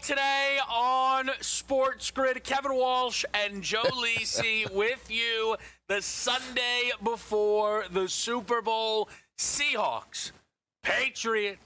today on SportsGrid. Kevin Walsh and Joe Lisi with you the Sunday before the Super Bowl. Seahawks, Patriots.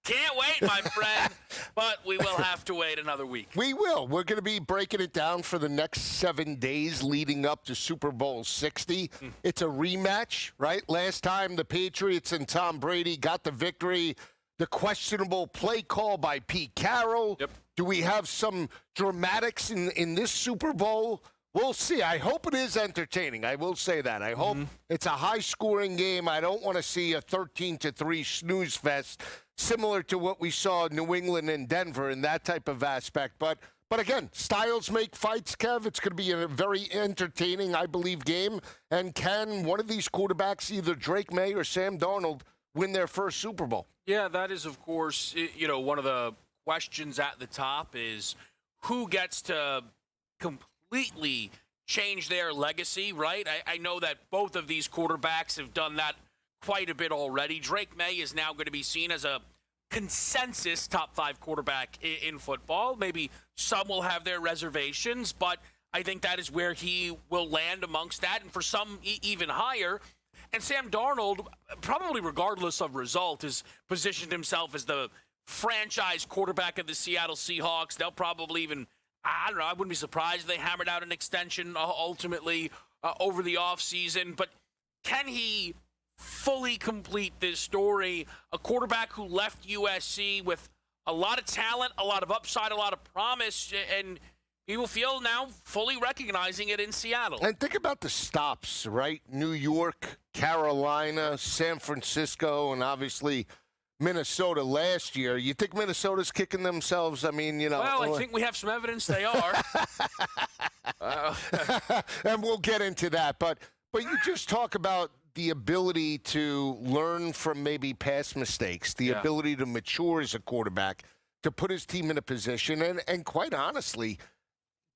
Can't wait, my friend, but we will have to wait another week. We will. We're going to be breaking it down for the next 7 days leading up to Super Bowl 60. It's a rematch, right? Last time the Patriots and Tom Brady got the victory. The questionable play call by Pete Carroll. Yep. Do we have some dramatics in this Super Bowl? We'll see. I hope it is entertaining. I will say that. I hope it's a high-scoring game. I don't want to see a 13-3 snooze fest similar to what we saw in New England and Denver in that type of aspect. But again, styles make fights, Kev. It's going to be a very entertaining, I believe, game. And can one of these quarterbacks, either Drake May or Sam Darnold, win their first Super Bowl? Yeah, that is, of course, one of the questions at the top is who gets to completely change their legacy, right? I know that both of these quarterbacks have done that quite a bit already. Drake May is now going to be seen as a consensus top 5 quarterback in football. Maybe some will have their reservations, but I think that is where he will land amongst that, and for some even higher. And Sam Darnold, probably regardless of result, has positioned himself as the franchise quarterback of the Seattle Seahawks. They'll probably even, I don't know, I wouldn't be surprised if they hammered out an extension ultimately over the offseason. But can he fully complete this story? A quarterback who left USC with a lot of talent, a lot of upside, a lot of promise, and he will feel now fully recognizing it in Seattle. And think about the stops, right? New York, Carolina, San Francisco, and obviously Minnesota last year. You think Minnesota's kicking themselves? I mean, Well, I think we have some evidence they are. And we'll get into that. But you just talk about the ability to learn from maybe past mistakes, the ability to mature as a quarterback, to put his team in a position. And quite honestly,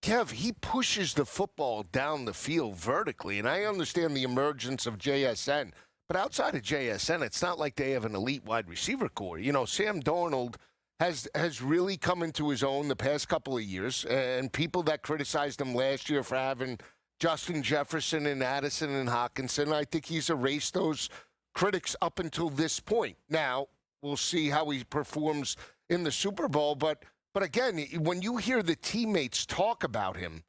Kev, he pushes the football down the field vertically. And I understand the emergence of JSN. But outside of JSN, it's not like they have an elite wide receiver core. Sam Darnold has really come into his own the past couple of years. And people that criticized him last year for having Justin Jefferson and Addison and Hawkinson, I think he's erased those critics up until this point. Now, we'll see how he performs in the Super Bowl. But again, when you hear the teammates talk about him,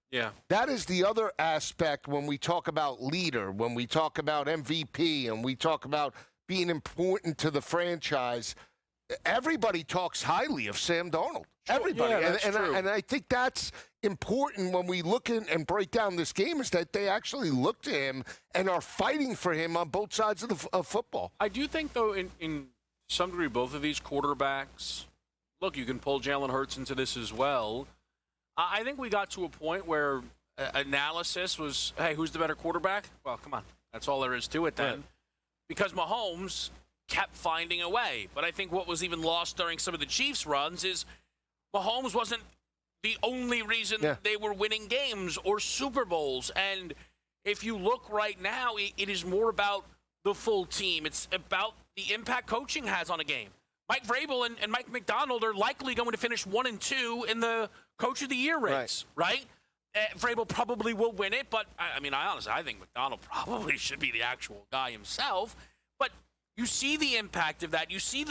that is the other aspect when we talk about leader, when we talk about MVP, and we talk about being important to the franchise. Everybody talks highly of Sam Darnold. Everybody. Yeah, that's true. And I think that's important when we look in and break down this game, is that they actually look to him and are fighting for him on both sides of football. I do think, though, in some degree, both of these quarterbacks, look, you can pull Jalen Hurts into this as well. I think we got to a point where analysis was, hey, who's the better quarterback? Well, come on. That's all there is to it then. Right. Because Mahomes kept finding a way. But I think what was even lost during some of the Chiefs' runs is Mahomes wasn't the only reason they were winning games or Super Bowls. And if you look right now, it is more about the full team. It's about the impact coaching has on a game. Mike Vrabel and Mike McDonald are likely going to finish 1 and 2 in the Coach of the Year race, right? Vrabel probably will win it, but I honestly, I think McDonald probably should be the actual guy himself. But you see the impact of that. You see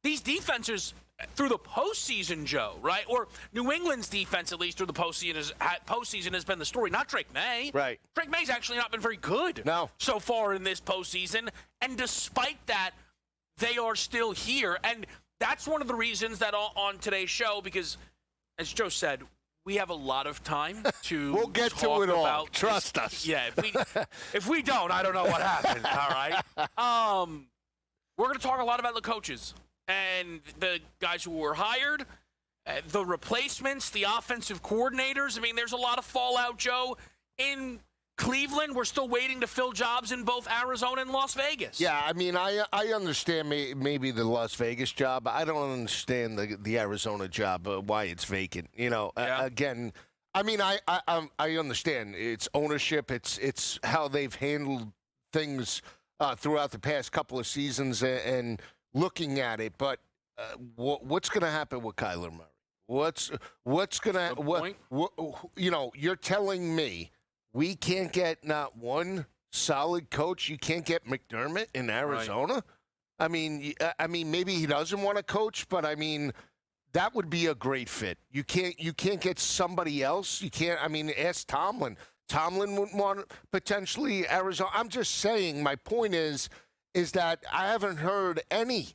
these defenses through the postseason, Joe, right? Or New England's defense, at least through the postseason, has been the story. Not Drake May. Right. Drake May's actually not been very good so far in this postseason. And despite that, they are still here. And that's one of the reasons that on today's show, because, as Joe said, we have a lot of time to we'll get talk to it all. about Trust us. Yeah, if we don't, I don't know what happens, all right? We're going to talk a lot about the coaches and the guys who were hired, the replacements, the offensive coordinators. I mean, there's a lot of fallout, Joe, in Cleveland. We're still waiting to fill jobs in both Arizona and Las Vegas. Yeah, I mean, I understand maybe the Las Vegas job. I don't understand the Arizona job, why it's vacant. Again, I mean, I understand it's ownership. It's how they've handled things throughout the past couple of seasons and looking at it. But what's going to happen with Kyler Murray? What's gonna Good what, point. you're telling me we can't get not one solid coach. You can't get McDermott in Arizona. Right. I mean, maybe he doesn't want to coach, but I mean, that would be a great fit. You can't get somebody else. You can't. I mean, ask Tomlin. Tomlin wouldn't want potentially Arizona. I'm just saying. My point is that I haven't heard any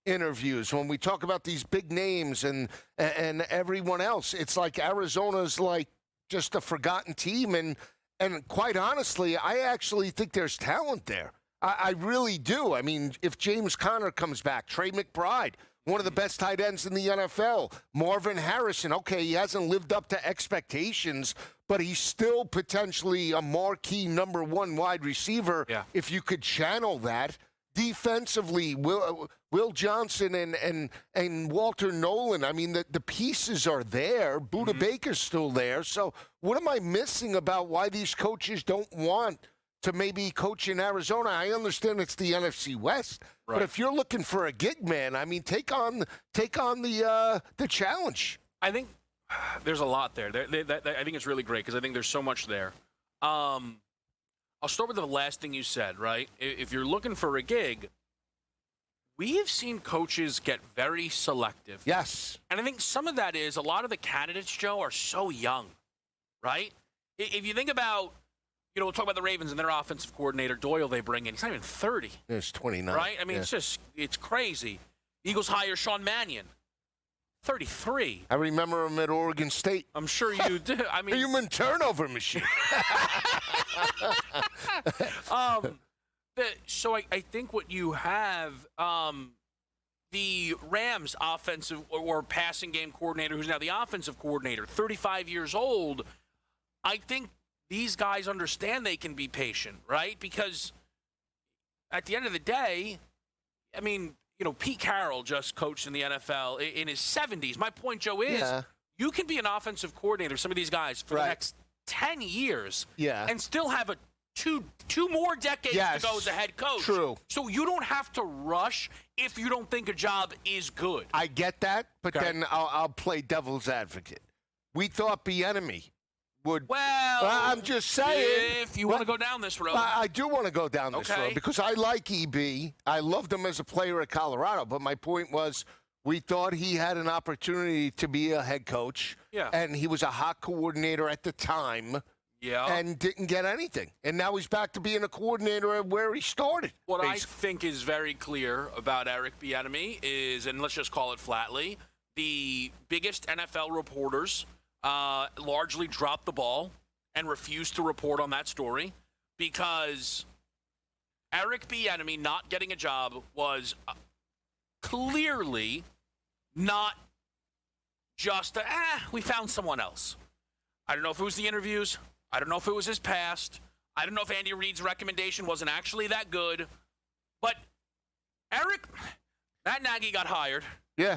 interviews when we talk about these big names and everyone else. It's like Arizona's like just a forgotten team, and quite honestly, I actually think there's talent there. I really do. I mean, if James Conner comes back, Trey McBride, one of the best tight ends in the NFL, Marvin Harrison, okay, he hasn't lived up to expectations, but he's still potentially a marquee number one wide receiver. Yeah. If you could channel that. Defensively, Will Johnson and Walter Nolan, I mean, the pieces are there. Budda Baker's still there. So what am I missing about why these coaches don't want to maybe coach in Arizona? I understand it's the NFC West, right. But if you're looking for a gig, man, I mean, take on the challenge. I think there's a lot there. I think it's really great because I think there's so much there. I'll start with the last thing you said, right? If you're looking for a gig, we have seen coaches get very selective. Yes. And I think some of that is a lot of the candidates, Joe, are so young, right? If you think about, we'll talk about the Ravens and their offensive coordinator, Doyle, they bring in. He's not even 30. He's 29. Right? I mean, it's crazy. Eagles hire Sean Mannion. 33. I remember him at Oregon State. I'm sure you do. I mean, human turnover machine. So I think what you have, the Rams offensive or passing game coordinator, who's now the offensive coordinator, 35 years old. I think these guys understand they can be patient, right? Because at the end of the day, I mean, Pete Carroll just coached in the NFL in his 70s. My point, Joe, is you can be an offensive coordinator, some of these guys, for the next 10 years and still have a two more decades to go as a head coach. True. So you don't have to rush if you don't think a job is good. I get that, but then I'll play devil's advocate. We thought Bieniemy would. Well, I'm just saying. If you want to go down this road. I do want to go down this road because I like EB. I loved him as a player at Colorado, but my point was we thought he had an opportunity to be a head coach, and he was a hot coordinator at the time. Yeah, and didn't get anything. And now he's back to being a coordinator at where he started. What I think is very clear about Eric Bieniemy is, and let's just call it flatly, the biggest NFL reporters largely dropped the ball and refused to report on that story because Eric Bieniemy not getting a job was clearly not just we found someone else. I don't know if it was the interviews. I don't know if it was his past. I don't know if Andy Reid's recommendation wasn't actually that good. But Matt Nagy got hired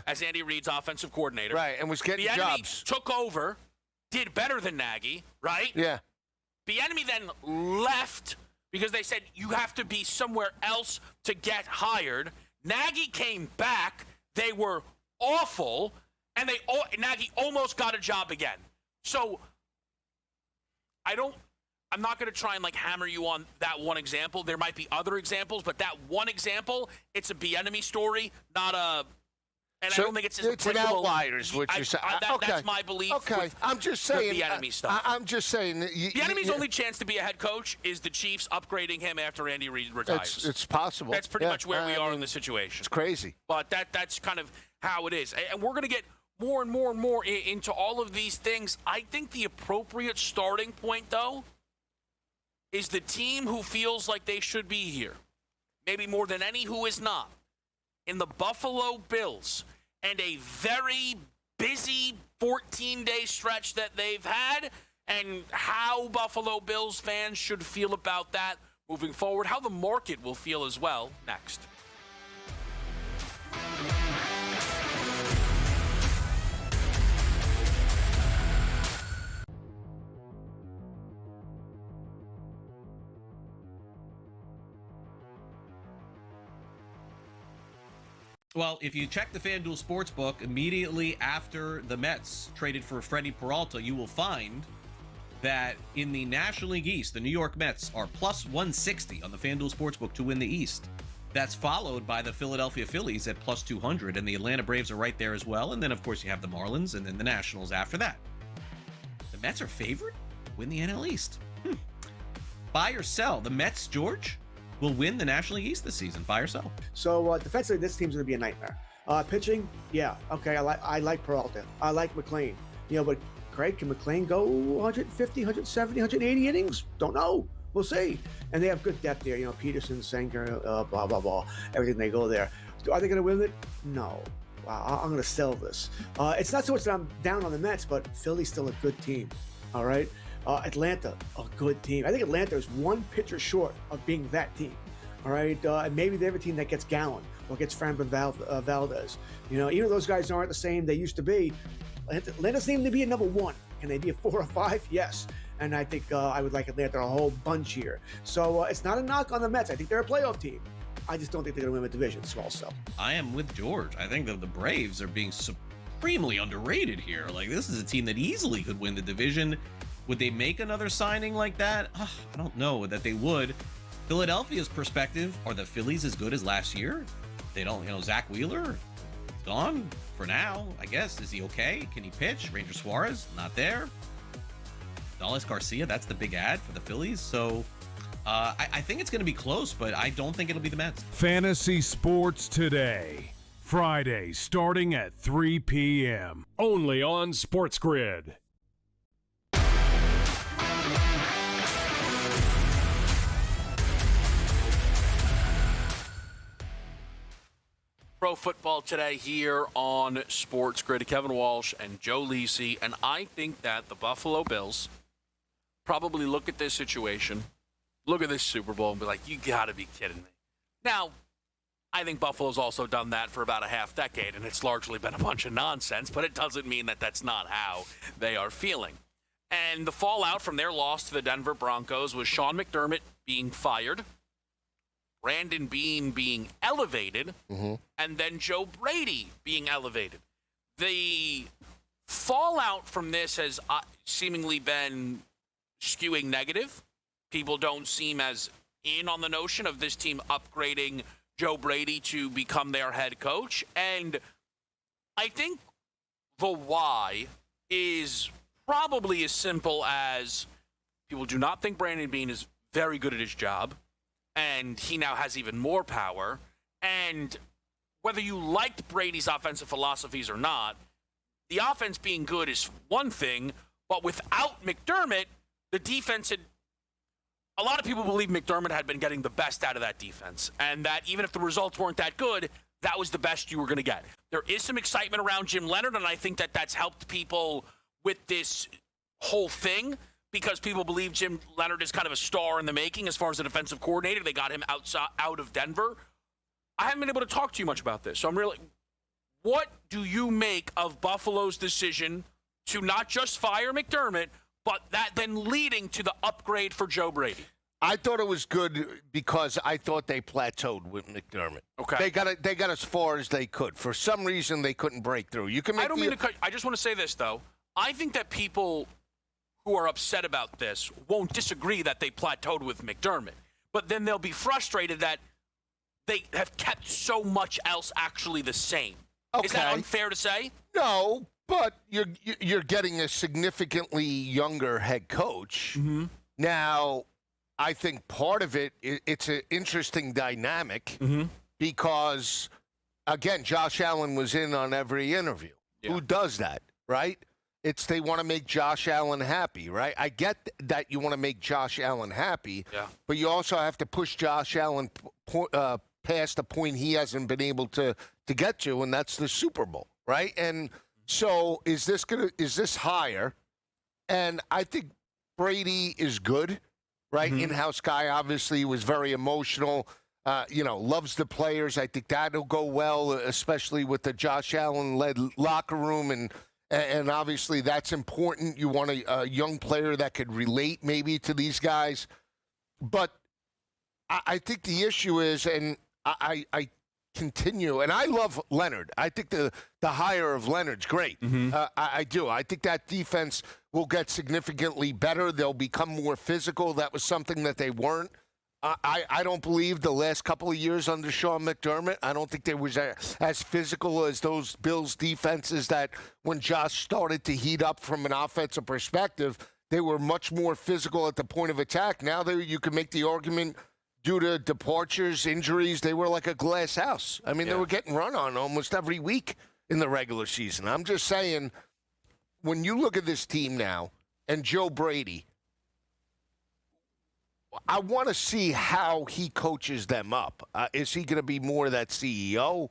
as Andy Reid's offensive coordinator. Right, and was getting jobs. Took over, did better than Nagy, right? Yeah. Bieniemy then left because they said you have to be somewhere else to get hired. Nagy came back. They were awful, and Nagy almost got a job again. So I'm not going to try and hammer you on that one example. There might be other examples, but that one example, it's a Bieniemy story, not a. And so I don't think it's an outliers, which you're saying. That's my belief. Okay, I'm just saying. Bieniemy stuff. I'm just saying. Bieniemy's only chance to be a head coach is the Chiefs upgrading him after Andy Reid retires. It's possible. That's pretty much where we are in the situation. It's crazy. But that's kind of how it is. And we're going to get more and more and more into all of these things. I think the appropriate starting point, though, is the team who feels like they should be here, maybe more than any who is not, in the Buffalo Bills, and a very busy 14-day stretch that they've had, and how Buffalo Bills fans should feel about that moving forward, how the market will feel as well next. Well, if you check the FanDuel Sportsbook immediately after the Mets traded for Freddie Peralta, you will find that in the National League East, the New York Mets are plus 160 on the FanDuel Sportsbook to win the East. That's followed by the Philadelphia Phillies at plus 200, and the Atlanta Braves are right there as well. And then, of course, you have the Marlins and then the Nationals after that. The Mets are favored to win the NL East. Buy or sell. The Mets, George, will win the National League East this season. Buy or sell. So defensively, this team's going to be a nightmare. Pitching, yeah, okay, I like Peralta. I like McClain. But Craig, can McClain go 150, 170, 180 innings? Don't know. We'll see. And they have good depth there. Peterson, Sanger, blah, blah, blah. Everything they go there. Are they going to win it? No. I'm going to sell this. It's not so much that I'm down on the Mets, but Philly's still a good team. All right? Atlanta, a good team. I think Atlanta is one pitcher short of being that team. All right? And maybe they're a team that gets Gallen or gets Framber Valdez. Even though those guys aren't the same they used to be, Atlanta's named to be a number one. Can they be a 4 or 5? Yes. And I think I would like Atlanta a whole bunch here. So it's not a knock on the Mets. I think they're a playoff team. I just don't think they're going to win the division. Small sell. I am with George. I think that the Braves are being supremely underrated here. Like, this is a team that easily could win the division. Would they make another signing like that? I don't know that they would. Philadelphia's perspective, are the Phillies as good as last year? They don't, Zach Wheeler, gone for now, I guess. Is he okay? Can he pitch? Ranger Suarez, not there. Dallas Garcia, that's the big ad for the Phillies. So I think it's going to be close, but I don't think it'll be the Mets. Fantasy Sports Today. Friday, starting at 3 p.m. Only on SportsGrid. Pro Football Today here on SportsGrid. Kevin Walsh and Joe Lisi. And I think that the Buffalo Bills probably look at this situation, look at this Super Bowl, and be like, you got to be kidding me. Now, I think Buffalo's also done that for about a half decade, and it's largely been a bunch of nonsense, but it doesn't mean that that's not how they are feeling. And the fallout from their loss to the Denver Broncos was Sean McDermott being fired, Brandon Beane being elevated, and then Joe Brady being elevated. The fallout from this has seemingly been skewing negative. People don't seem as in on the notion of this team upgrading Joe Brady to become their head coach. And I think the why is probably as simple as people do not think Brandon Beane is very good at his job, and he now has even more power. And whether you liked Brady's offensive philosophies or not, the offense being good is one thing, but without McDermott, the defense had, a lot of people believe McDermott had been getting the best out of that defense, and that even if the results weren't that good, that was the best you were going to get. There is some excitement around Jim Leonard, and I think that that's helped people with this whole thing, because people believe Jim Leonard is kind of a star in the making as far as a defensive coordinator. They got him out of Denver. I haven't been able to talk to you much about this, so what do you make of Buffalo's decision to not just fire McDermott, but that then leading to the upgrade for Joe Brady? I thought it was good because I thought they plateaued with McDermott. Okay. They got as far as they could. For some reason, they couldn't break through. You can make I don't mean to cut. I just want to say this, though. I think that people who are upset about this won't disagree that they plateaued with McDermott. But then they'll be frustrated that they have kept so much else actually the same. Okay. Is that unfair to say? No, but you're getting a significantly younger head coach. Mm-hmm. Now, I think part of it's an interesting dynamic because, again, Josh Allen was in on every interview. Yeah. Who does that, right? They want to make Josh Allen happy, right? I get that you want to make Josh Allen happy, but you also have to push Josh Allen past the point he hasn't been able to get to, and that's the Super Bowl, right? And so is this higher? And I think Brady is good, right? In-house guy, obviously, was very emotional. Loves the players. I think that'll go well, especially with the Josh Allen-led locker room, and obviously that's important. You want a young player that could relate maybe to these guys. But I think the issue is, and I continue, and I love Leonard. I think the hire of Leonard's great. I do. I think that defense will get significantly better. They'll become more physical. That was something that they weren't. I don't believe the last couple of years under Sean McDermott, I don't think they was as physical as those Bills defenses that when Josh started to heat up from an offensive perspective, they were much more physical at the point of attack. Now you can make the argument due to departures, injuries, they were like a glass house. I mean, they were getting run on almost every week in the regular season. I'm just saying, when you look at this team now and Joe Brady, I want to see how he coaches them up. Is he going to be more that CEO?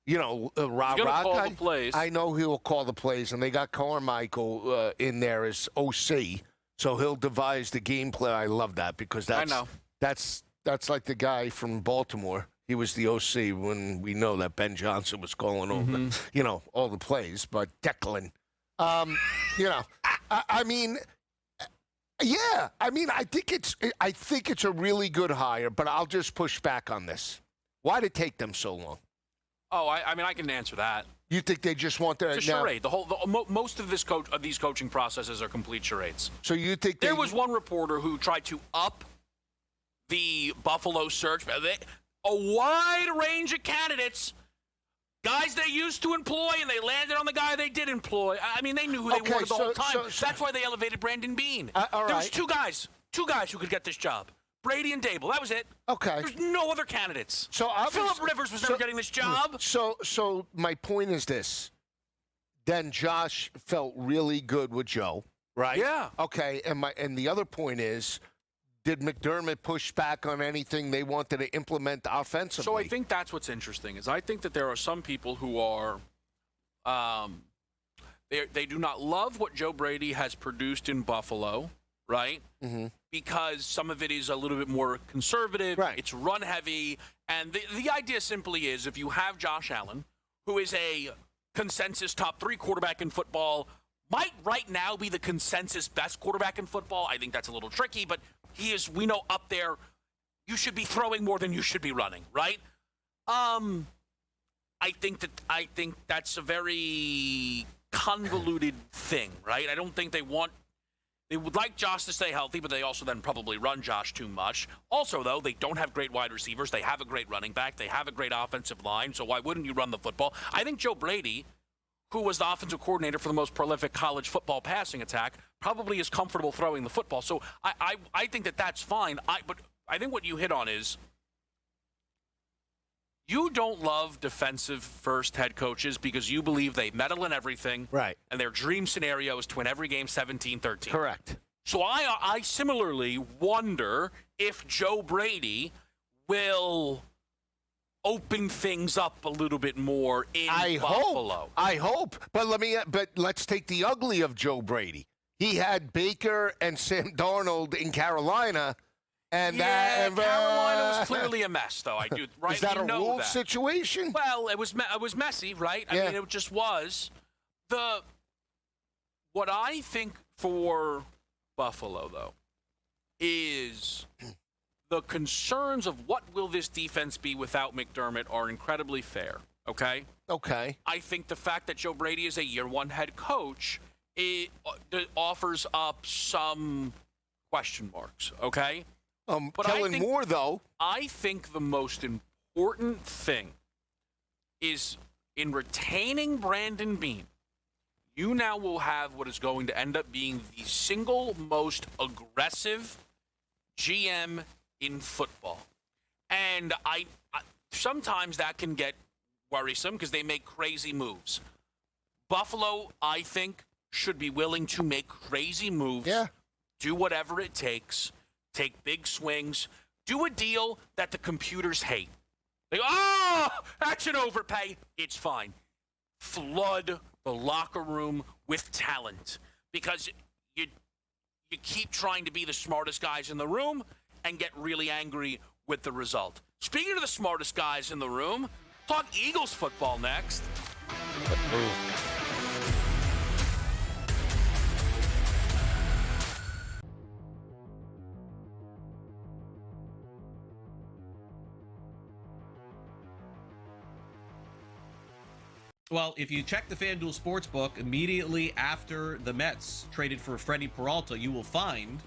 Rah-rah call guy? the plays. I know he'll call the plays, and they got Carmichael in there as OC, so he'll devise the game plan. I love that because that's like the guy from Baltimore. He was the OC when we know that Ben Johnson was calling over, all the plays. But Declan, I think it's a really good hire, but I'll just push back on this. Why did it take them so long? Oh, I can answer that. You think they just want their It's a charade. Most of these coaching processes are complete charades. So you think there was one reporter who tried to up the Buffalo search, a wide range of candidates, guys they used to employ, and they landed on the guy they did employ. I mean, they knew who they wanted the whole time. That's why they elevated Brandon Beane. There was two guys who could get this job. Brady and Dable. That was it. Okay. There's no other candidates. So Phillip Rivers was never getting this job. So my point is this. Then Josh felt really good with Joe, right? Yeah. Okay, and the other point is, did McDermott push back on anything they wanted to implement offensively? So I think that's what's interesting is I think that there are some people who are they do not love what Joe Brady has produced in Buffalo, right? Mm-hmm. Because some of it is a little bit more conservative. Right. It's run heavy. And the idea simply is if you have Josh Allen, who is a consensus top 3 quarterback in football, might right now be the consensus best quarterback in football. I think that's a little tricky, but he is, we know, up there. You should be throwing more than you should be running, right? I think that's a very convoluted thing, right? I don't think they would like Josh to stay healthy, but they also then probably run Josh too much. Also, though, they don't have great wide receivers. They have a great running back. They have a great offensive line, so why wouldn't you run the football? I think Joe Brady, who was the offensive coordinator for the most prolific college football passing attack, probably is comfortable throwing the football. So I think that's fine. But I think what you hit on is you don't love defensive-first head coaches because you believe they meddle in everything. Right. And their dream scenario is to win every game 17-13. Correct. So I similarly wonder if Joe Brady will open things up a little bit more in Buffalo. I hope. But let's take the ugly of Joe Brady. He had Baker and Sam Darnold in Carolina. And Carolina was clearly a mess, though. I do right. Is that a Wolves situation? Well, it was messy, right? I mean, it just was. What I think for Buffalo, though, is the concerns of what will this defense be without McDermott are incredibly fair. Okay. Okay. I think the fact that Joe Brady is a year-one head coach offers up some question marks. Okay. But Kellen Moore, though. I think the most important thing is in retaining Brandon Beane, you now will have what is going to end up being the single most aggressive GM in football. And I sometimes that can get worrisome because they make crazy moves. Buffalo, I think, should be willing to make crazy moves. Yeah. Do whatever it takes. Take big swings. Do a deal that the computers hate. They go, that's an overpay. It's fine. Flood the locker room with talent because you keep trying to be the smartest guys in the room and get really angry with the result. Speaking of the smartest guys in the room, talk Eagles football next. Well, if you check the FanDuel Sportsbook immediately after the Mets traded for Freddie Peralta, you will find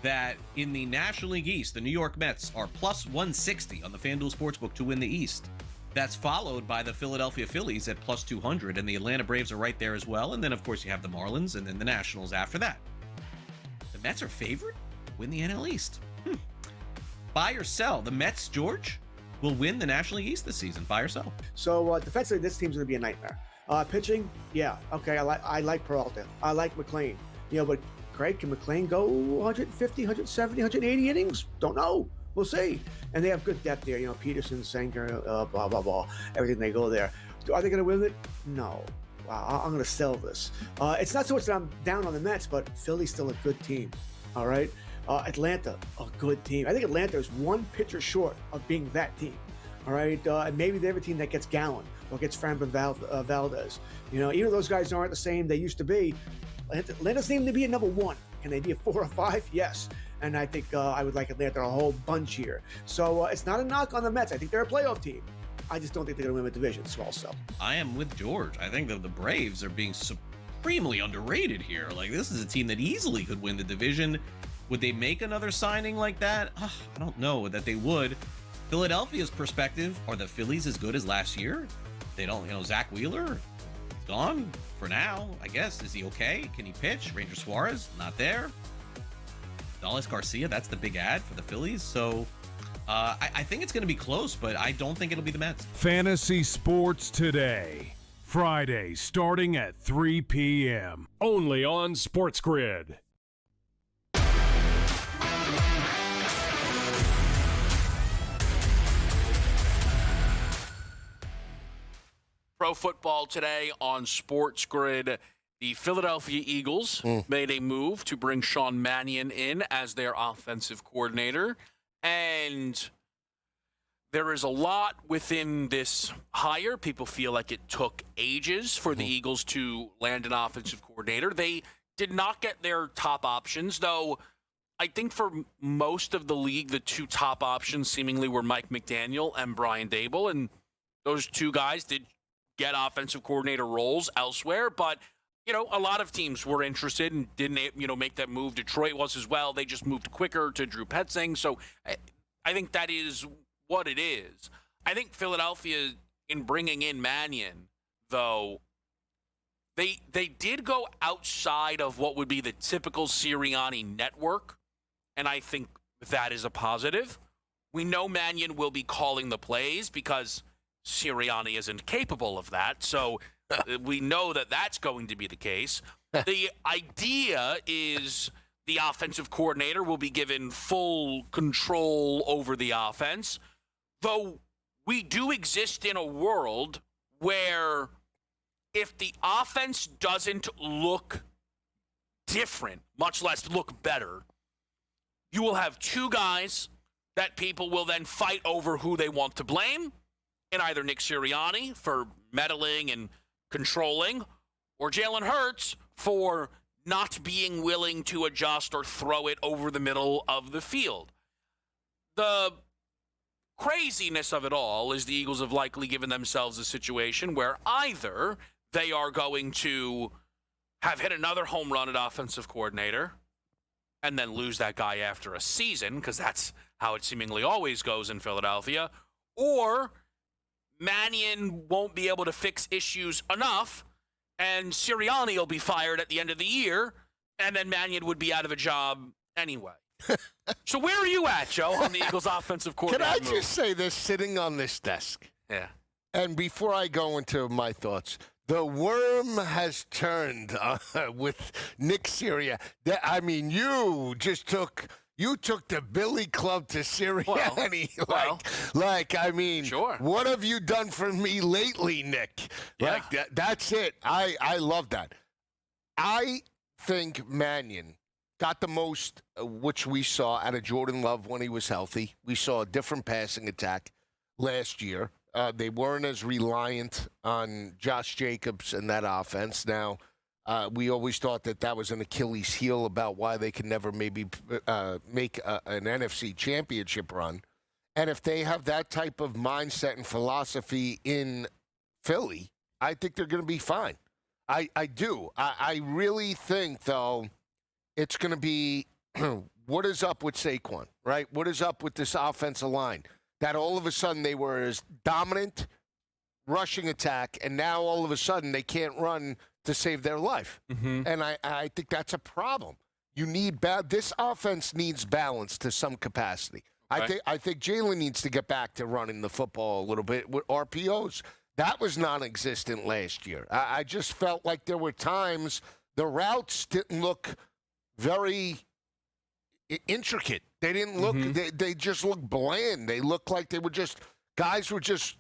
that in the National League East, the New York Mets are plus 160 on the FanDuel Sportsbook to win the East. That's followed by the Philadelphia Phillies at plus 200, and the Atlanta Braves are right there as well. And then, of course, you have the Marlins and then the Nationals after that. The Mets are favored to win the NL East. Buy or sell. The Mets, George, will win the National League East this season. Buy or sell. So defensively, this team's going to be a nightmare. Pitching, yeah, okay, I like Peralta. I like McClain. But Craig, can McClain go 150, 170, 180 innings? Don't know. We'll see. And they have good depth there. Peterson, Sanger, blah, blah, blah. Everything they go there. Are they going to win it? No. Wow, I'm going to sell this. It's not so much that I'm down on the Mets, but Philly's still a good team. All right? Atlanta, a good team. I think Atlanta is one pitcher short of being that team. All right? And maybe they're a team that gets Gallen or gets Framber Valdez. Even those guys aren't the same they used to be. Atlanta's named to be a number one. Can they be a 4 or 5? Yes. And I think I would like Atlanta a whole bunch here. So it's not a knock on the Mets. I think they're a playoff team. I just don't think they're going to win the division. Small sell. I am with George. I think that the Braves are being supremely underrated here. Like, this is a team that easily could win the division. Would they make another signing like that? I don't know that they would. Philadelphia's perspective, are the Phillies as good as last year? They don't, Zach Wheeler, gone for now, I guess. Is he okay? Can he pitch? Ranger Suarez, not there. Dallas Garcia, that's the big ad for the Phillies. So I think it's going to be close, but I don't think it'll be the Mets. Fantasy Sports Today. Friday, starting at 3 p.m. Only on SportsGrid. Pro Football Today on SportsGrid. The Philadelphia Eagles made a move to bring Sean Mannion in as their offensive coordinator. And there is a lot within this hire. People feel like it took ages for the Eagles to land an offensive coordinator. They did not get their top options, though. I think for most of the league, the two top options seemingly were Mike McDaniel and Brian Daboll. And those two guys did get offensive coordinator roles elsewhere, but a lot of teams were interested and didn't, make that move. Detroit was as well. They just moved quicker to Drew Petzing. So I think that is what it is. I think Philadelphia, in bringing in Mannion, though, they did go outside of what would be the typical Sirianni network, and I think that is a positive. We know Mannion will be calling the plays because Sirianni isn't capable of that, so we know that that's going to be the case. The idea is the offensive coordinator will be given full control over the offense, though we do exist in a world where if the offense doesn't look different, much less look better, you will have two guys that people will then fight over who they want to blame, and either Nick Sirianni for meddling and controlling, or Jalen Hurts for not being willing to adjust or throw it over the middle of the field. The craziness of it all is the Eagles have likely given themselves a situation where either they are going to have hit another home run at offensive coordinator and then lose that guy after a season, because that's how it seemingly always goes in Philadelphia, or Mannion won't be able to fix issues enough, and Sirianni will be fired at the end of the year, and then Mannion would be out of a job anyway. So where are you at, Joe, on the Eagles' offensive coordinator Can I just say this sitting on this desk? Yeah. And before I go into my thoughts, the worm has turned with Nick Sirianni. I mean, you took the Billy Club to Sirianni. I mean, sure. What have you done for me lately, Nick? Yeah. That's it. I love that. I think Mannion got the most, which we saw out of Jordan Love when he was healthy. We saw a different passing attack last year. They weren't as reliant on Josh Jacobs and that offense. Now, we always thought that was an Achilles heel about why they could never maybe make an NFC championship run. And if they have that type of mindset and philosophy in Philly, I think they're going to be fine. I do. I really think, though, it's going to be what is up with Saquon, right? What is up with this offensive line? That all of a sudden they were as dominant rushing attack, and now all of a sudden they can't run to save their life. Mm-hmm. And I think that's a problem. You need this offense needs balance to some capacity. Okay. I think Jalen needs to get back to running the football a little bit with RPOs. That was non-existent last year. I just felt like there were times the routes didn't look very intricate. They didn't look. They just looked bland. They looked like they were just guys were just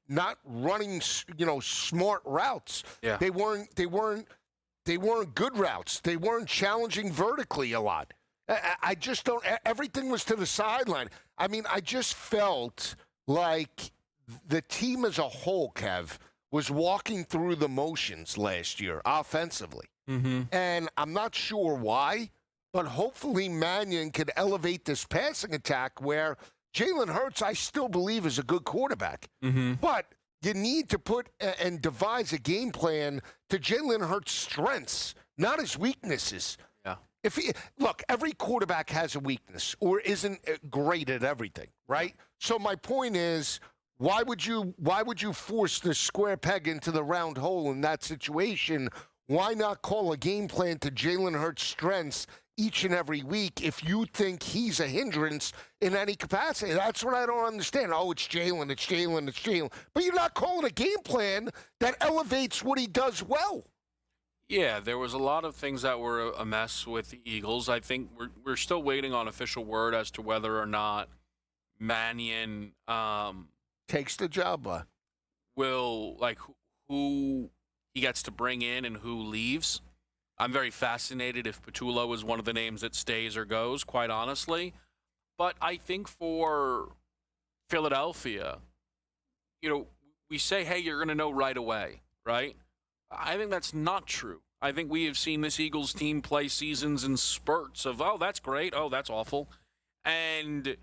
not running smart routes. Yeah. They weren't good routes. They weren't challenging vertically a lot. I just don't. Everything was to the sideline. I mean, I just felt like the team as a whole, Kev, was walking through the motions last year offensively. Mm-hmm. And I'm not sure why, but hopefully Mannion could elevate this passing attack where Jalen Hurts, I still believe, is a good quarterback. Mm-hmm. But you need to put and devise a game plan to Jalen Hurts' strengths, not his weaknesses. Yeah. Look, every quarterback has a weakness or isn't great at everything, right? So my point is, why would you force the square peg into the round hole in that situation? Why not call a game plan to Jalen Hurts' strengths each and every week if you think he's a hindrance in any capacity? That's what I don't understand. Oh, it's Jalen, it's Jalen, it's Jalen. But you're not calling a game plan that elevates what he does well. Yeah, there was a lot of things that were a mess with the Eagles. I think we're still waiting on official word as to whether or not Mannion Takes the job. will, like, who he gets to bring in and who leaves. I'm very fascinated if Petullo is one of the names that stays or goes, quite honestly. But I think for Philadelphia, we say, hey, you're going to know right away, right? I think that's not true. I think we have seen this Eagles team play seasons in spurts of, oh, that's great, oh, that's awful. And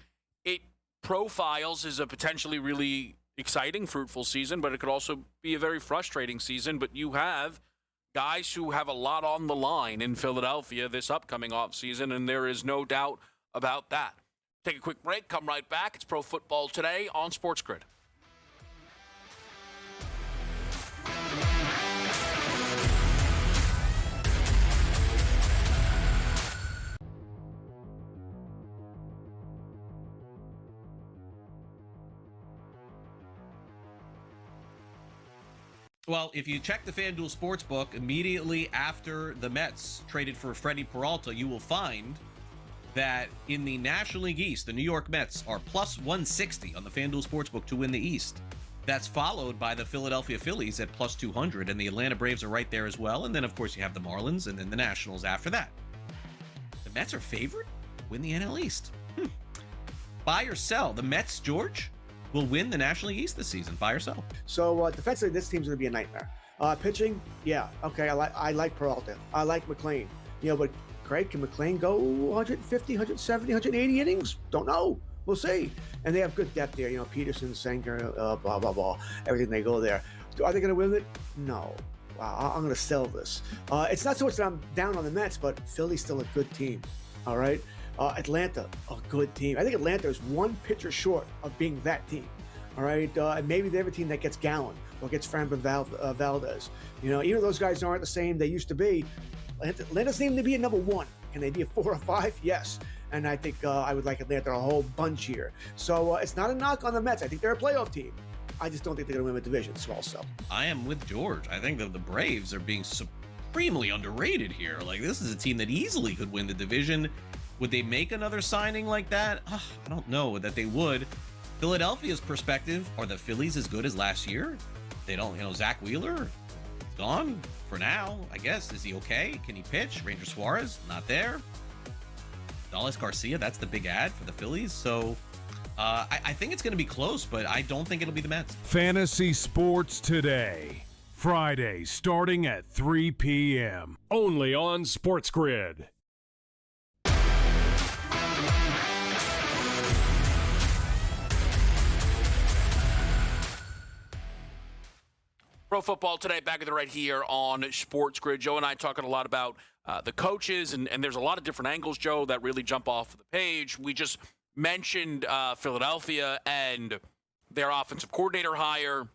it profiles as a potentially really exciting, fruitful season, but it could also be a very frustrating season. But you have guys who have a lot on the line in Philadelphia this upcoming offseason, and there is no doubt about that. Take a quick break, come right back. It's Pro Football Today on SportsGrid. Well, if you check the FanDuel Sportsbook immediately after the Mets traded for Freddie Peralta, you will find that in the National League East, the New York Mets are plus 160 on the FanDuel Sportsbook to win the East. That's followed by the Philadelphia Phillies at plus 200, and the Atlanta Braves are right there as well. And then, of course, you have the Marlins and then the Nationals after that. The Mets are favored to win the NL East. Buy or sell. The Mets, George, will win the National League East this season. Buy or sell. So defensively, this team's going to be a nightmare. Pitching, yeah, okay, I like Peralta. I like McClain. But Craig, can McClain go 150, 170, 180 innings? Don't know. We'll see. And they have good depth there. Peterson, Sanger, blah, blah, blah. Everything they go there. Are they going to win it? No. Wow, I'm going to sell this. It's not so much that I'm down on the Mets, but Philly's still a good team. All right? Atlanta, a good team. I think Atlanta is one pitcher short of being that team. All right? And maybe they have a team that gets Gallen or gets Framber Valdez. Even though those guys aren't the same they used to be, Atlanta's named to be a number one. Can they be a 4 or 5? Yes. And I think I would like Atlanta a whole bunch here. So it's not a knock on the Mets. I think they're a playoff team. I just don't think they're going to win the division. So also, I am with George. I think that the Braves are being supremely underrated here. Like, this is a team that easily could win the division. Would they make another signing like that? I don't know that they would. Philadelphia's perspective, are the Phillies as good as last year? They don't, Zach Wheeler is gone for now, I guess. Is he okay? Can he pitch? Ranger Suarez, not there. Dallas Garcia, that's the big ad for the Phillies. So I think it's going to be close, but I don't think it'll be the Mets. Fantasy Sports Today. Friday, starting at 3 p.m. Only on SportsGrid. Pro Football Today, back at the right here on SportsGrid. Joe and I talking a lot about the coaches, and there's a lot of different angles, Joe, that really jump off the page. We just mentioned Philadelphia and their offensive coordinator hire.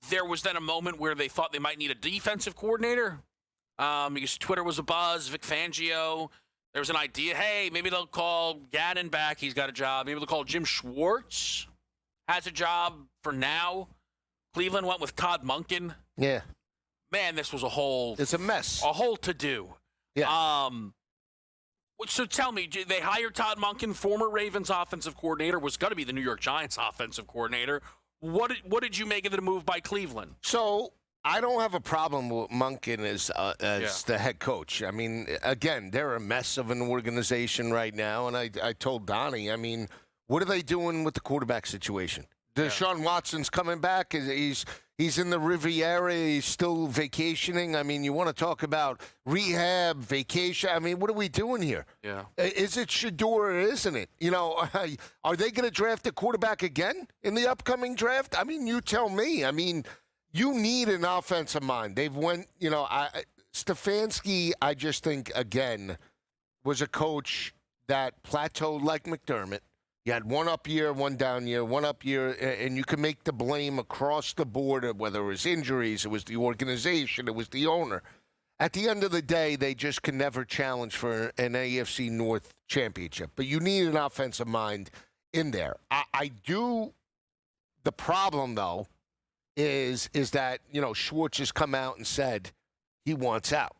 There was then a moment where they thought they might need a defensive coordinator because Twitter was abuzz. Vic Fangio. There was an idea, hey, maybe they'll call Gannon back. He's got a job. Maybe they'll call Jim Schwartz. Has a job for now. Cleveland went with Todd Monken. Yeah. Man, this was a whole... It's a mess. A whole to-do. Yeah. So tell me, they hired Todd Monken, former Ravens offensive coordinator, was going to be the New York Giants offensive coordinator. What did you make of the move by Cleveland? So I don't have a problem with Monken as the head coach. I mean, again, they're a mess of an organization right now. And I told Donnie, I mean, what are they doing with the quarterback situation? Deshaun Watson's coming back. He's in the Riviera. He's still vacationing. I mean, you want to talk about rehab, vacation. I mean, what are we doing here? Yeah. Is it Shador or isn't it? You know, are they going to draft a quarterback again in the upcoming draft? I mean, you tell me. I mean, you need an offensive mind. They've went, you know, Stefanski, I just think, again, was a coach that plateaued like McDermott. You had one up year, one down year, one up year, and you can make the blame across the board, whether it was injuries, it was the organization, it was the owner. At the end of the day, they just can never challenge for an AFC North championship. But you need an offensive mind in there. I do. The problem, though, is that, you know, Schwartz has come out and said he wants out.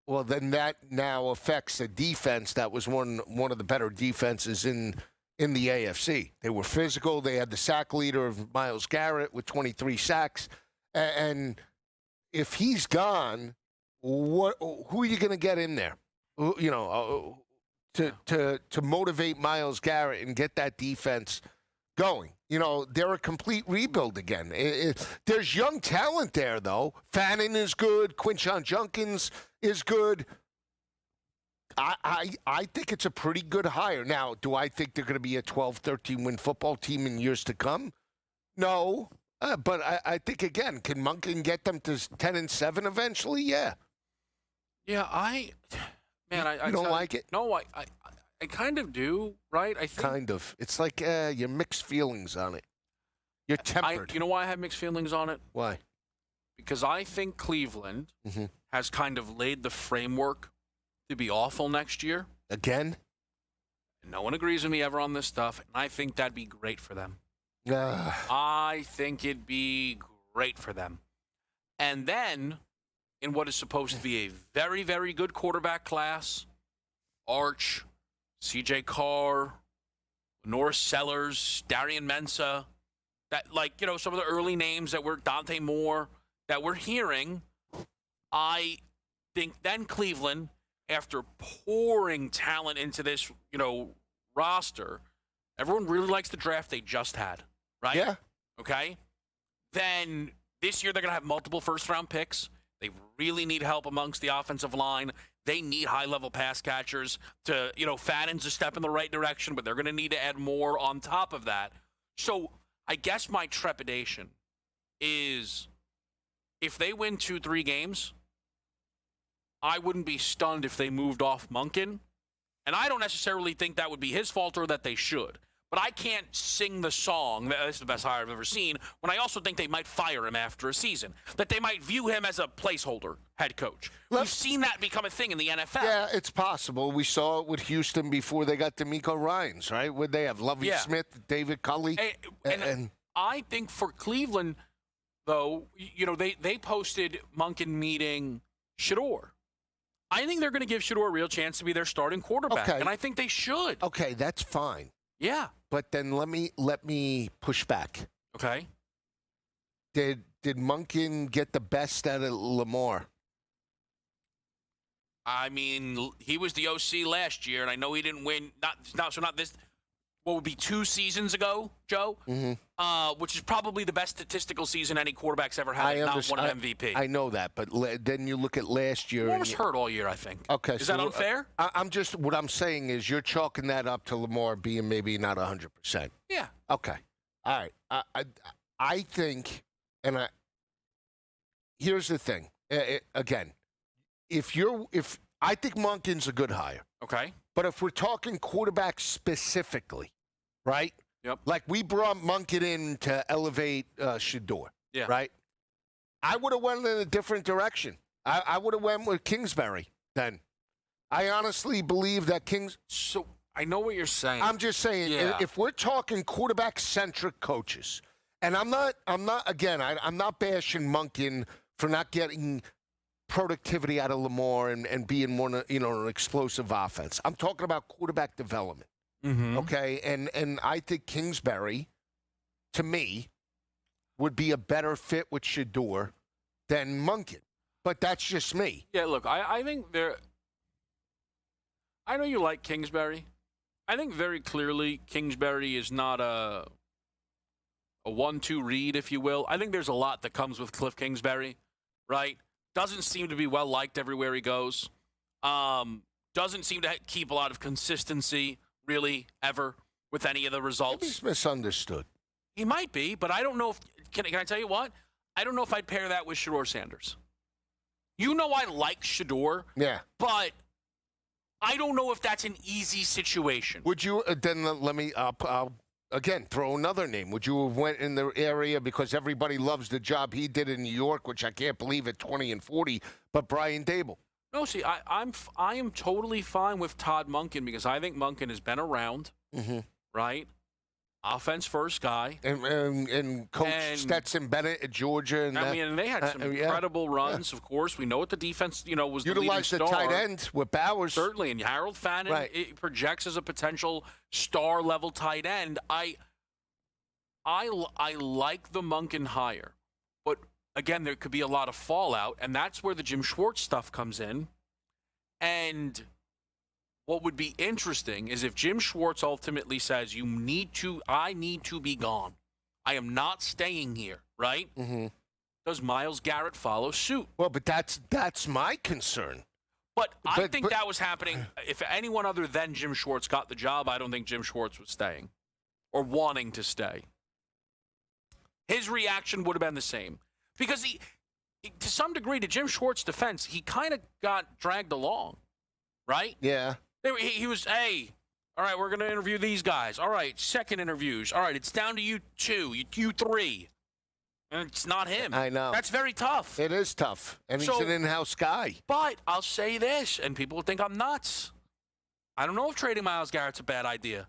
Well, then that now affects the defense that was one of the better defenses in the AFC. They were physical. They had the sack leader of Myles Garrett with 23 sacks. And if he's gone, who are you going to get in there? You know, to motivate Myles Garrett and get that defense going. You know, they're a complete rebuild again. There's young talent there, though. Fannin is good. Quinshon Judkins is good. I think it's a pretty good hire. Now, do I think they're going to be a 12, 13-win football team in years to come? No. But I think, again, can Monken get them to 10-7 eventually? Yeah. Yeah, I don't like it? No, I kind of do, right? I think Kind of. It's like your mixed feelings on it. You're tempered. You know why I have mixed feelings on it? Why? Because I think Cleveland has kind of laid the framework to be awful next year. Again? No one agrees with me ever on this stuff, and I think that'd be great for them. I think it'd be great for them. And then, in what is supposed to be a very, very good quarterback class, Arch, C.J. Carr, Norris Sellers, Darian Mensah, that, like, you know, some of the early names that were Dante Moore that we're hearing, I think then Cleveland, after pouring talent into this, you know, roster, everyone really likes the draft they just had, right? Yeah. Okay? Then this year they're going to have multiple first-round picks. They really need help amongst the offensive line. They need high-level pass catchers to, you know, Fannin's a step in the right direction, but they're going to need to add more on top of that. So I guess my trepidation is if they win 2-3 games, I wouldn't be stunned if they moved off Monken. And I don't necessarily think that would be his fault or that they should. But I can't sing the song, this is the best hire I've ever seen, when I also think they might fire him after a season. That they might view him as a placeholder head coach. We've seen that become a thing in the NFL. Yeah, it's possible. We saw it with Houston before they got D'Amico Ryans, right? Where they have Lovie Smith, David Culley. And I think for Cleveland, though, you know, they posted Monken meeting Shador. I think they're going to give Shador a real chance to be their starting quarterback, and I think they should. Okay, that's fine. Yeah. But then let me push back. Okay. Did Monken get the best out of Lamar? I mean, he was the OC last year, and I know he didn't win. Not this. What would be 2 seasons ago, Joe? Which is probably the best statistical season any quarterback's ever had. Not won an MVP. I know that, but then you look at last year. Lamar was hurt all year, I think. Okay, is that unfair? What I'm saying is you're chalking that up to Lamar being maybe not 100%. Yeah. Okay. All right. I think, and here's the thing. Again, if I think Monken's a good hire. Okay. But if we're talking quarterback specifically, right? Yep. Like we brought Monken in to elevate Shador. Yeah. Right? I would have went in a different direction. I would have went with Kingsbury then. I honestly believe that So I know what you're saying. I'm just saying, Yeah. if we're talking quarterback-centric coaches, and I'm not bashing Monken for not getting productivity out of Lamar and being more, an explosive offense. I'm talking about quarterback development. Mm-hmm. Okay, and I think Kingsbury, to me, would be a better fit with Shador than Monken. But that's just me. Yeah, look, I think I know you like Kingsbury. I think very clearly Kingsbury is not a 1-2 read, if you will. I think there's a lot that comes with Cliff Kingsbury, right? Doesn't seem to be well-liked everywhere he goes. Doesn't seem to keep a lot of consistency, really, ever, with any of the results. Maybe he's misunderstood. He might be, but I don't know if – can I tell you what? I don't know if I'd pair that with Shador Sanders. You know I like Shador, Yeah. but I don't know if that's an easy situation. Would you then let me I'll again throw another name? Would you have went in the area because everybody loves the job he did in New York, which I can't believe at 20-40, but Brian Dable? No, see, I am totally fine with Todd Monken because I think Monken has been around, right? Offense first guy. And Coach Stetson Bennett at Georgia. And and they had some incredible runs, of course. We know what the defense, was utilized the leading star. tight end with Bowers. Certainly, and Harold Fannin it projects as a potential star-level tight end. I like the Monken hire, but again, there could be a lot of fallout, and that's where the Jim Schwartz stuff comes in. And what would be interesting is if Jim Schwartz ultimately says, I need to be gone. I am not staying here, right? Mm-hmm. Does Myles Garrett follow suit? Well, but that's my concern. But I think that was happening. If anyone other than Jim Schwartz got the job, I don't think Jim Schwartz was staying or wanting to stay. His reaction would have been the same. Because he, to some degree, to Jim Schwartz's defense, he kind of got dragged along, right? Yeah. He was, hey, all right, we're going to interview these guys. All right, second interviews. All right, it's down to you two, you three. And it's not him. I know. That's very tough. It is tough. And he's an in-house guy. But I'll say this, and people will think I'm nuts. I don't know if trading Myles Garrett's a bad idea.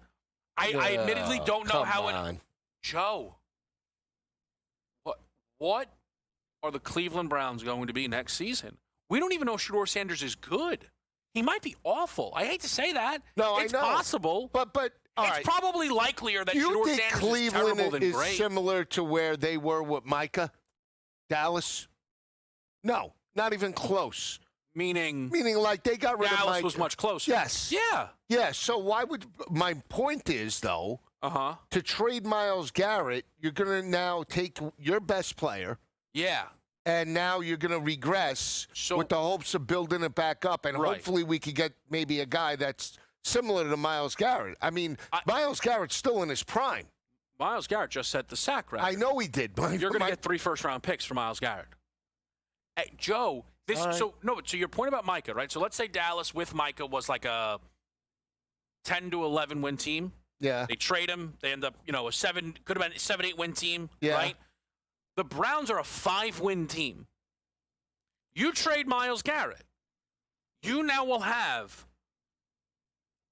I admittedly don't know how it. Joe, what are the Cleveland Browns going to be next season? We don't even know if Shador Sanders is good. He might be awful. I hate to say that. No, it's I know. Possible. But it's probably likelier that Shador Sanders is terrible than is great. similar to where they were with Micah? Dallas? No, not even close. Meaning like they got rid of Micah. Dallas was much closer. Yes. Yeah. Yeah, so why would my point is, though, to trade Myles Garrett, you're going to now take your best player. Yeah. And now you're going to regress with the hopes of building it back up. And hopefully we could get maybe a guy that's similar to Myles Garrett. I mean, Myles Garrett's still in his prime. Myles Garrett just set the sack record. I know he did. But you're going to get 3 first-round picks for Myles Garrett. Hey, Joe, so your point about Micah, right? So let's say Dallas with Micah was like a 10 to 11 win team. Yeah. They trade him. They end up, could have been a 7-8 win team, yeah. right? The Browns are a 5-win team. You trade Myles Garrett. You now will have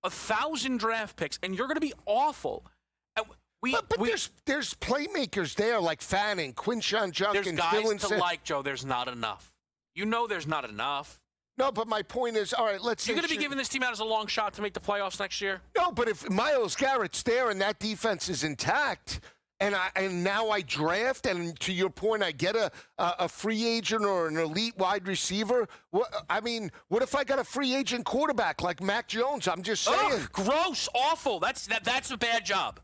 1,000 draft picks, and you're going to be awful. But there's playmakers there like Fanning, Quinshon Judkins. There's guys to like, Joe. There's not enough. There's not enough. No, but my point is, all right, let's say... You're going to be giving this team out as a long shot to make the playoffs next year? No, but if Myles Garrett's there and that defense is intact... And now I draft, and to your point, I get a free agent or an elite wide receiver. What if I got a free agent quarterback like Mac Jones? I'm just saying. Ugh, gross, awful. That's a bad job.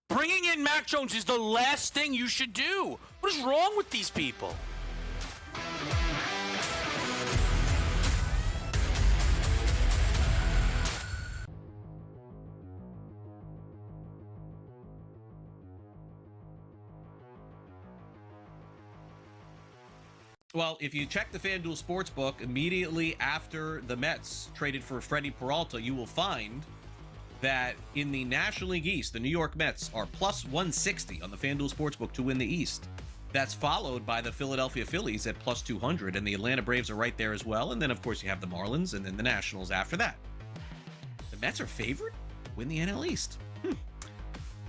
Bringing in Mac Jones is the last thing you should do. What is wrong with these people? Well, if you check the FanDuel Sportsbook immediately after the Mets traded for Freddie Peralta, you will find that in the National League East, the New York Mets are plus 160 on the FanDuel Sportsbook to win the East. That's followed by the Philadelphia Phillies at plus 200, and the Atlanta Braves are right there as well. And then, of course, you have the Marlins and then the Nationals after that. The Mets are favored to win the NL East.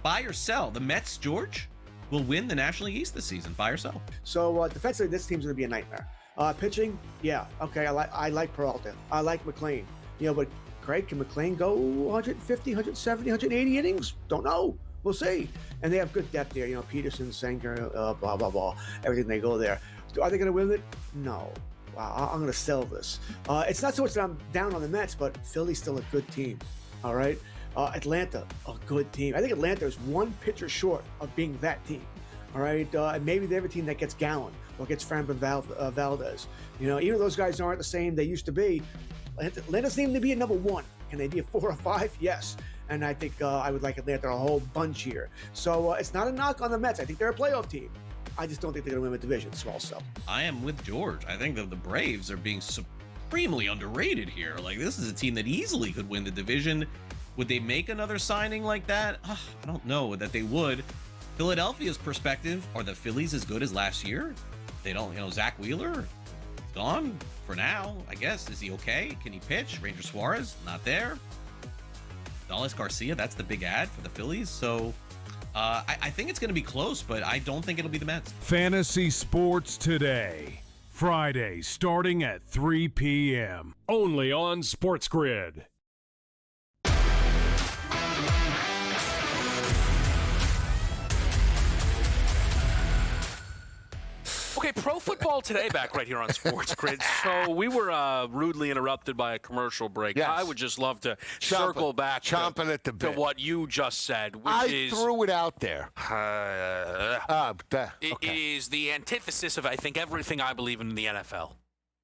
Buy or sell. The Mets, George, will win the National League East this season. Buy or sell. So defensively, this team's going to be a nightmare. Pitching, yeah, okay, I like Peralta. I like McLean. But Craig, can McLean go 150, 170, 180 innings? Don't know. We'll see. And they have good depth there. Peterson, Sanger, blah, blah, blah. Everything they go there. Are they going to win it? No. I'm going to sell this. It's not so much that I'm down on the Mets, but Philly's still a good team. All right? Atlanta, a good team. I think Atlanta is one pitcher short of being that team. All right? And maybe they're a team that gets Gallen or gets Framber Valdez. Even those guys aren't the same they used to be. Atlanta's named to be a number one. Can they be a 4 or 5? Yes. And I think I would like Atlanta a whole bunch here. So it's not a knock on the Mets. I think they're a playoff team. I just don't think they're going to win the division. Small sell. I am with George. I think that the Braves are being supremely underrated here. Like, this is a team that easily could win the division. Would they make another signing like that? I don't know that they would. Philadelphia's perspective, are the Phillies as good as last year? They don't, Zach Wheeler, gone for now, I guess. Is he okay? Can he pitch? Ranger Suarez, not there. Dallas Garcia, that's the big ad for the Phillies. So I think it's going to be close, but I don't think it'll be the Mets. Fantasy Sports Today. Friday, starting at 3 p.m. Only on SportsGrid. Okay, Pro Football Today back right here on SportsGrid. So we were rudely interrupted by a commercial break. Yes. I would just love to circle back chomping at the to bit. what you just said, which I threw it out there. It is the antithesis of, I think, everything I believe in the NFL.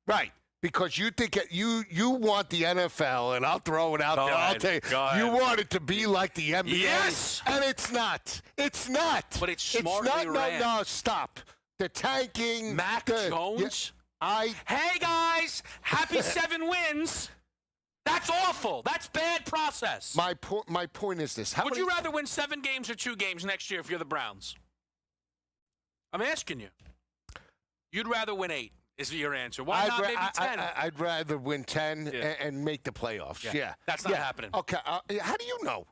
Right. Because you think you want the NFL, and I'll throw it out there. I'll tell you, you want it to be like the NBA. Yes! And it's not. It's not. But it's smartly ran. No, stop. The tanking. Mac Jones? Hey, guys! Happy 7 wins! That's awful. That's bad process. My point is this. Would you rather win 7 games or 2 games next year if you're the Browns? I'm asking you. You'd rather win 8 is your answer. Why not maybe 10? I'd rather win 10 and make the playoffs. Yeah. That's not happening. Okay. How do you know?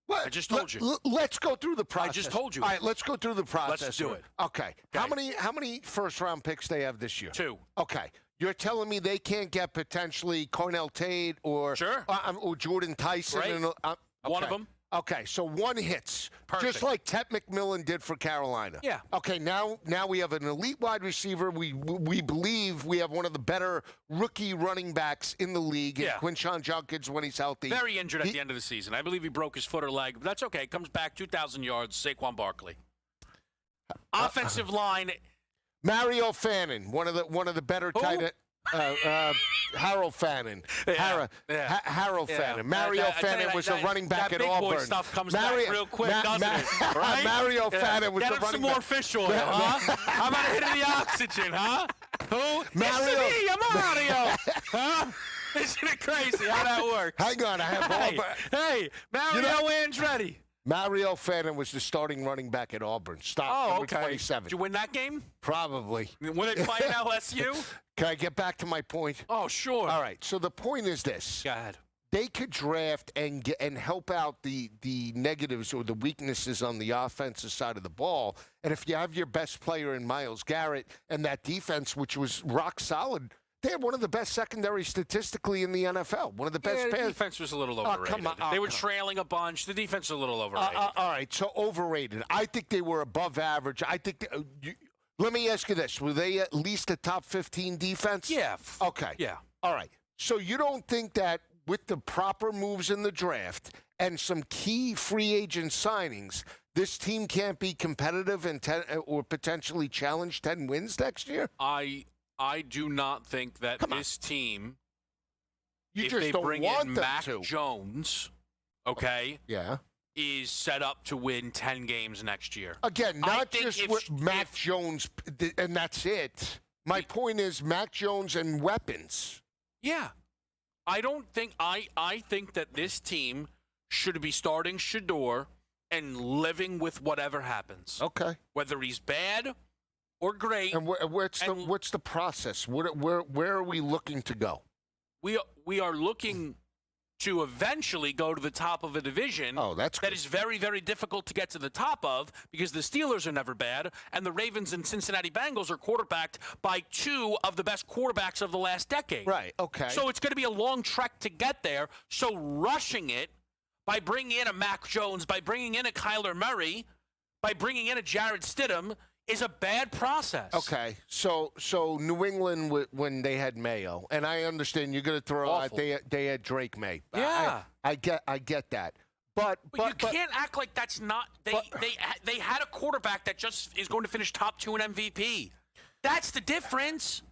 What? I just told you. Let's go through the process. I just told you. All right, let's go through the process. Let's do it. Okay. How many first-round picks they have this year? 2. Okay. You're telling me they can't get potentially Cornell Tate or Jordan Tyson? Right. Okay. One of them. Okay, so 1 hits. Perfect. Just like Ted McMillan did for Carolina. Yeah. Okay, now we have an elite wide receiver. We believe we have one of the better rookie running backs in the league. Yeah. Quinshon Judkins when he's healthy. Very injured at the end of the season. I believe he broke his foot or leg, but that's okay. Comes back 2,000 yards, Saquon Barkley. Offensive line. Mario Fannin, one of the better tight end. Harold Fannin. Harold Fannin. Mario Fannin was a running back at Auburn. That big boy stuff comes back real quick, doesn't it? Right? Mario Fannin was Get the him running some back. more fish oil, huh? How about a hit of the oxygen, huh? Who? Mario. It's me, Mario. Huh? Isn't it crazy how that works? Hang on, I have Auburn. Hey, Mario Andretti. Mario Fannin was the starting running back at Auburn. Number 27. Did you win that game? Probably. Win it playing LSU? Can I get back to my point? Oh, sure. All right. So the point is this. Go ahead. They could draft and help out the negatives or the weaknesses on the offensive side of the ball. And if you have your best player in Myles Garrett and that defense, which was rock solid, they're one of the best secondary statistically in the NFL. One of the best. The defense was a little overrated. Come on. They were trailing a bunch. The defense was a little overrated. All right, so overrated. I think they were above average. I think. Let me ask you this: were they at least a top 15 defense? Yeah. Okay. Yeah. All right. So you don't think that with the proper moves in the draft and some key free agent signings, this team can't be competitive and or potentially challenge 10 wins next year? I do not think that this team, you if just they don't bring want in them Mac to. Jones, is set up to win 10 games next year. Again, not just with Mac Jones, and that's it. My point is Mac Jones and weapons. Yeah. I don't think I think that this team should be starting Shador and living with whatever happens. Okay. Whether he's bad or great. And what's the process? Where are we looking to go? We are looking to eventually go to the top of a division that is very, very difficult to get to the top of because the Steelers are never bad and the Ravens and Cincinnati Bengals are quarterbacked by two of the best quarterbacks of the last decade. Right, okay. So it's going to be a long trek to get there. So rushing it by bringing in a Mac Jones, by bringing in a Kyler Murray, by bringing in a Jarrett Stidham is a bad process. Okay, so New England when they had Mayo, and I understand you're going to throw out they had Drake May. Yeah, I get that, but you can't act like that's not they had a quarterback that just is going to finish top 2 in MVP. That's the difference.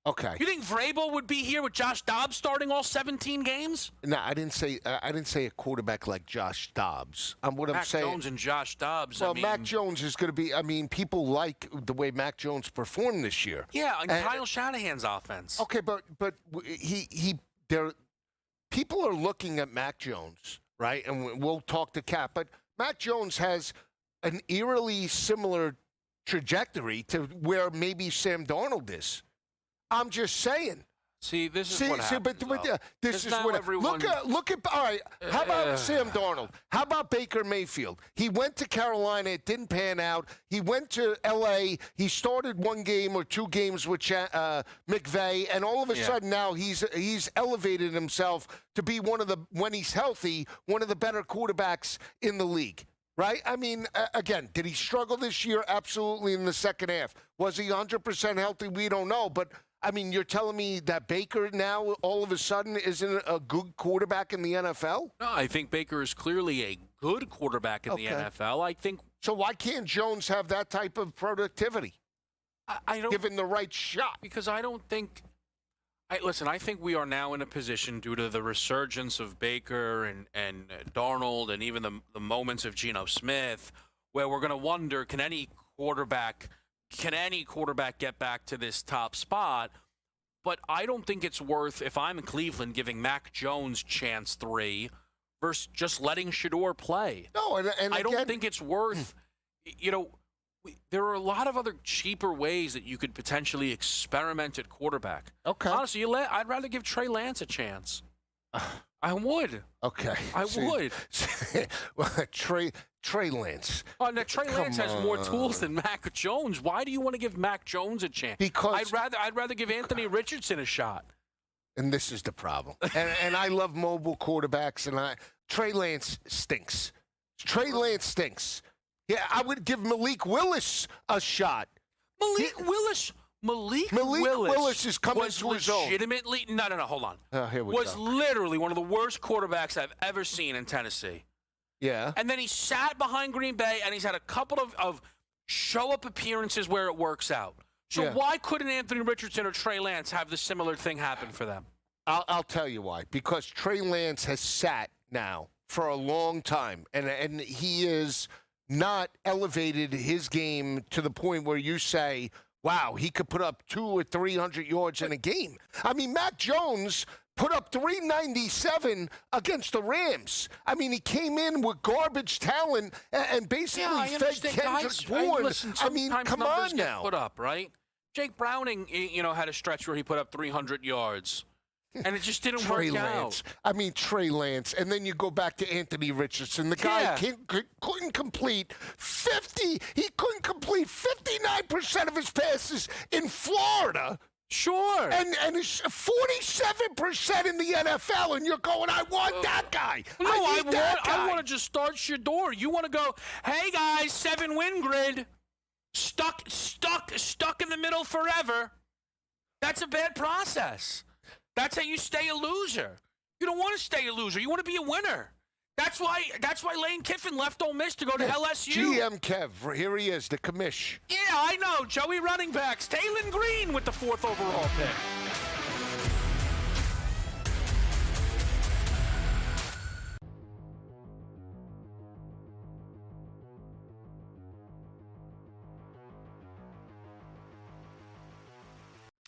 Okay. You think Vrabel would be here with Josh Dobbs starting all 17 games? No, I didn't say a quarterback like Josh Dobbs. I'm Mac saying. Jones and Josh Dobbs. Well, Mac Jones is going to be. I mean, people like the way Mac Jones performed this year. Yeah, and Kyle Shanahan's offense. Okay, but people are looking at Mac Jones, right? And we'll talk to Cap, but Mac Jones has an eerily similar trajectory to where maybe Sam Darnold is. I'm just saying. See, this is what happens. But this is what everyone. Look at. All right, how about Sam Darnold? How about Baker Mayfield? He went to Carolina. It didn't pan out. He went to L.A. He started 1 game or 2 games with McVay, and all of a sudden now he's elevated himself to be when he's healthy, one of the better quarterbacks in the league. Right? I mean, again, did he struggle this year? Absolutely in the second half. Was he 100% healthy? We don't know. But, I mean, you're telling me that Baker now all of a sudden isn't a good quarterback in the NFL? No, I think Baker is clearly a good quarterback in the NFL. I think. So why can't Jones have that type of productivity? I don't. Given the right shot. Because I don't think. Listen, I think we are now in a position due to the resurgence of Baker and Darnold and even the moments of Geno Smith where we're going to wonder, can any quarterback get back to this top spot? But I don't think it's worth, if I'm in Cleveland, giving Mac Jones chance 3 versus just letting Shador play. No, and I again, don't think it's worth, there are a lot of other cheaper ways that you could potentially experiment at quarterback. Okay. Honestly, I'd rather give Trey Lance a chance. I would. Okay. I would. Well, Trey Lance. Oh, now Trey Lance has more tools than Mac Jones. Why do you want to give Mac Jones a chance? Because I'd rather give Anthony Richardson a shot. And this is the problem. and I love mobile quarterbacks, and Trey Lance stinks. Trey Lance stinks. Yeah, I would give Malik Willis a shot. Malik Willis is coming to his own. Legitimately, no, hold on. Here we was go. literally one of the worst quarterbacks I've ever seen in Tennessee. Yeah. And then he sat behind Green Bay, and he's had a couple of show-up appearances where it works out. So why couldn't Anthony Richardson or Trey Lance have the similar thing happen for them? I'll tell you why. Because Trey Lance has sat now for a long time, and he is not elevated his game to the point where you say, wow, he could put up 200 or 300 yards in a game. I mean, Mac Jones put up 397 against the Rams. I mean, he came in with garbage talent and basically fed Kendrick Bourne. I mean, come on now. Put up, right? Jake Browning, had a stretch where he put up 300 yards. And it just didn't work out. I mean, Trey Lance. And then you go back to Anthony Richardson. The guy couldn't complete 50. He couldn't complete 59% of his passes in Florida. Sure. And it's 47% in the NFL. And you're going, I want that guy. No, I want to just start Shador. You want to go, hey, guys, 7-win grid. Stuck in the middle forever. That's a bad process. That's how you stay a loser. You don't want to stay a loser. You want to be a winner. That's why Lane Kiffin left Ole Miss to go to LSU. GM Kev, here he is, the commish. Yeah, I know. Joey running backs. Taylon Green with the 4th overall pick.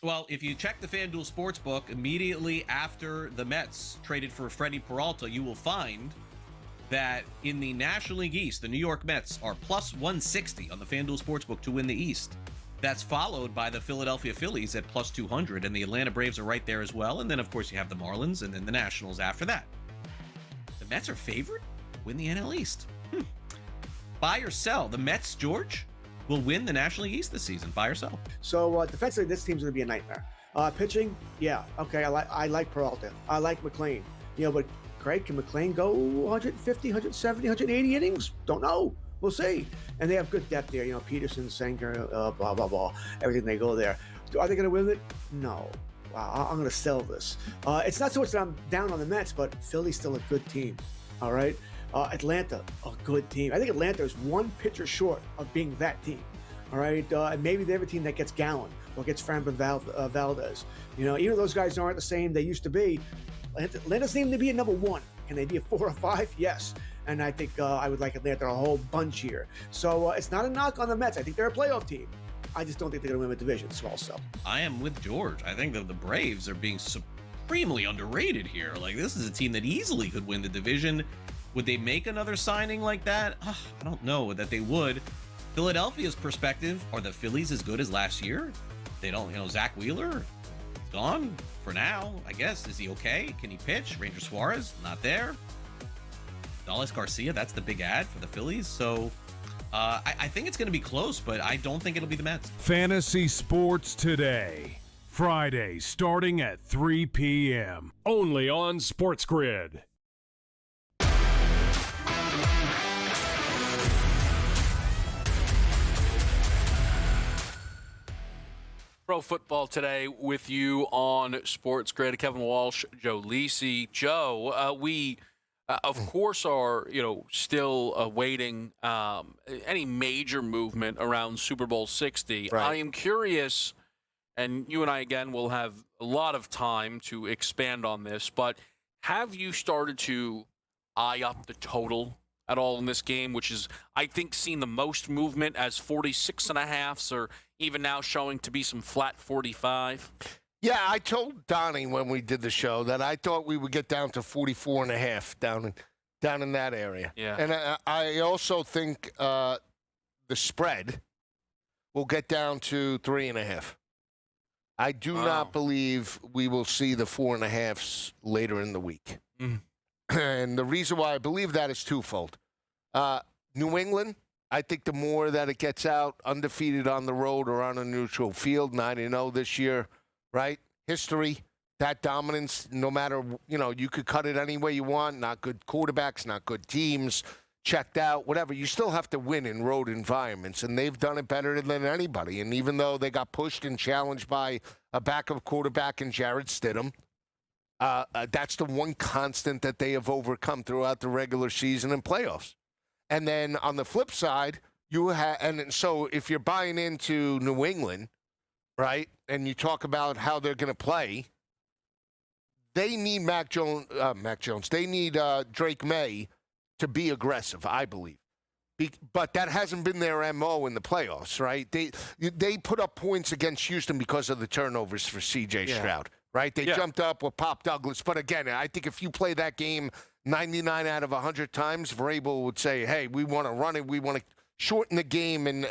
Well, if you check the FanDuel Sportsbook immediately after the Mets traded for Freddie Peralta, you will find that in the National League East, the New York Mets are plus 160 on the FanDuel Sportsbook to win the East. That's followed by the Philadelphia Phillies at plus 200, and the Atlanta Braves are right there as well. And then, of course, you have the Marlins and then the Nationals after that. The Mets are favored to win the NL East. Buy or sell. The Mets, George, will win the National League East this season. Buy or sell. So defensively, this team's going to be a nightmare. Pitching, yeah, okay, I like Peralta. I like McLean. But Craig, can McLean go 150, 170, 180 innings? Don't know. We'll see. And they have good depth there. Peterson, Sanger, blah, blah, blah. Everything they go there. Are they going to win it? No. Wow, I'm going to sell this. It's not so much that I'm down on the Mets, but Philly's still a good team. All right? Atlanta, a good team. I think Atlanta is one pitcher short of being that team. All right? And maybe they're a team that gets Gallen or gets Framber Valdez. Even those guys aren't the same they used to be. Atlanta's named to be a number one. Can they be a 4 or 5? Yes. And I think I would like Atlanta a whole bunch here. So it's not a knock on the Mets. I think they're a playoff team. I just don't think they're going to win the division. Small sell. I am with George. I think that the Braves are being supremely underrated here. Like, this is a team that easily could win the division. Would they make another signing like that? I don't know that they would. Philadelphia's perspective, are the Phillies as good as last year? They don't, Zach Wheeler, gone for now, I guess. Is he okay? Can he pitch? Ranger Suarez, not there. Dallas Garcia, that's the big ad for the Phillies. So I think it's going to be close, but I don't think it'll be the Mets. Fantasy Sports Today. Friday, starting at 3 p.m. Only on SportsGrid. Pro Football Today with you on SportsGrid. Kevin Walsh, Joe Lisi. Joe, we, of course, are still awaiting any major movement around Super Bowl 60. Right. I am curious, and you and I, again, will have a lot of time to expand on this, but have you started to eye up the total at all in this game, which is, I think, seen the most movement as 46.5s or even now showing to be some flat 45? Yeah, I told Donnie when we did the show that I thought we would get down to 44.5 down in that area. Yeah. And I also think the spread will get down to 3.5. I do not believe we will see the 4.5s later in the week. Mm. And the reason why I believe that is twofold. New England, I think the more that it gets out undefeated on the road or on a neutral field, 9-0 this year, right? History, that dominance, no matter, you could cut it any way you want. Not good quarterbacks, not good teams, checked out, whatever. You still have to win in road environments, and they've done it better than anybody. And even though they got pushed and challenged by a backup quarterback in Jarrett Stidham, that's the one constant that they have overcome throughout the regular season and playoffs. And then on the flip side, and so if you're buying into New England, right, and you talk about how they're going to play, they need they need Drake May to be aggressive, I believe. But that hasn't been their MO in the playoffs, right? They put up points against Houston because of the turnovers for C.J. Stroud. Right? They jumped up with Pop Douglas. But again, I think if you play that game 99 out of 100 times, Vrabel would say, hey, we want to run it. We want to shorten the game and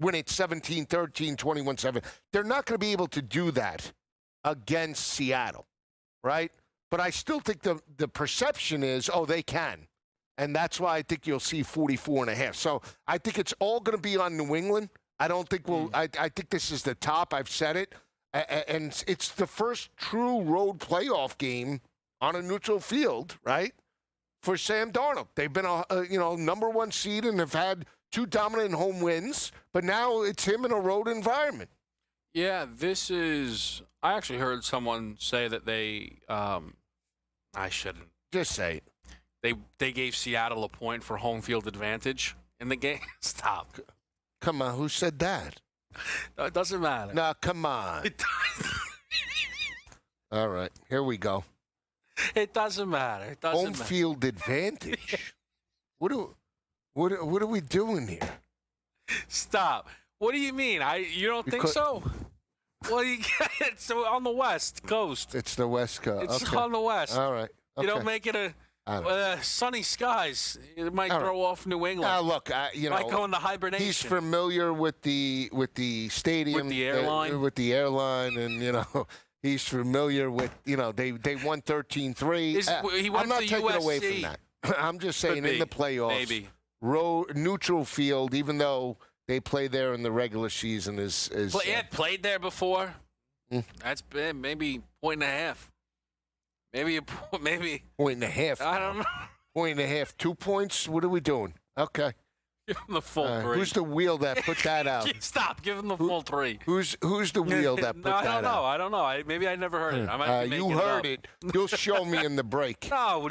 win it 17-13, 21-7. They're not going to be able to do that against Seattle, right? But I still think the perception is, they can. And that's why I think you'll see 44.5. So I think it's all going to be on New England. I don't think I think this is the top. I've said it. And it's the first true road playoff game on a neutral field, right, for Sam Darnold. They've been a number one seed and have had 2 dominant home wins, but now it's him in a road environment. Yeah, this is. I actually heard someone say that they. I shouldn't just say it. They gave Seattle a point for home field advantage in the game. Stop. Come on, who said that? No, it doesn't matter. No, come on. It does. All right, here we go. It doesn't matter. It doesn't home matter. field advantage. What are we doing here? Stop. What do you mean? You don't think so? Well, it's on the West Coast. It's the West Coast. It's Okay. on the West. All right. Okay. You don't make it sunny skies. It might throw off New England. Now, look, might go into hibernation. He's familiar with the stadium, With the airline. and he's familiar with they won 13-3. He went I'm not to taking USC. away from that. I'm just saying in the playoffs, maybe neutral field, even though they play there in the regular season, is played there before. That's been maybe point and a half. Maybe point and a half. I don't know. Point and a half, 2 points. What are we doing? Okay. Give him the full 3. Who's the wheel that put that out? Stop. Give him the full 3. Who's the wheel that put that out? I don't know. Maybe I never heard it. I might be making you heard it. You'll show me in the break. No.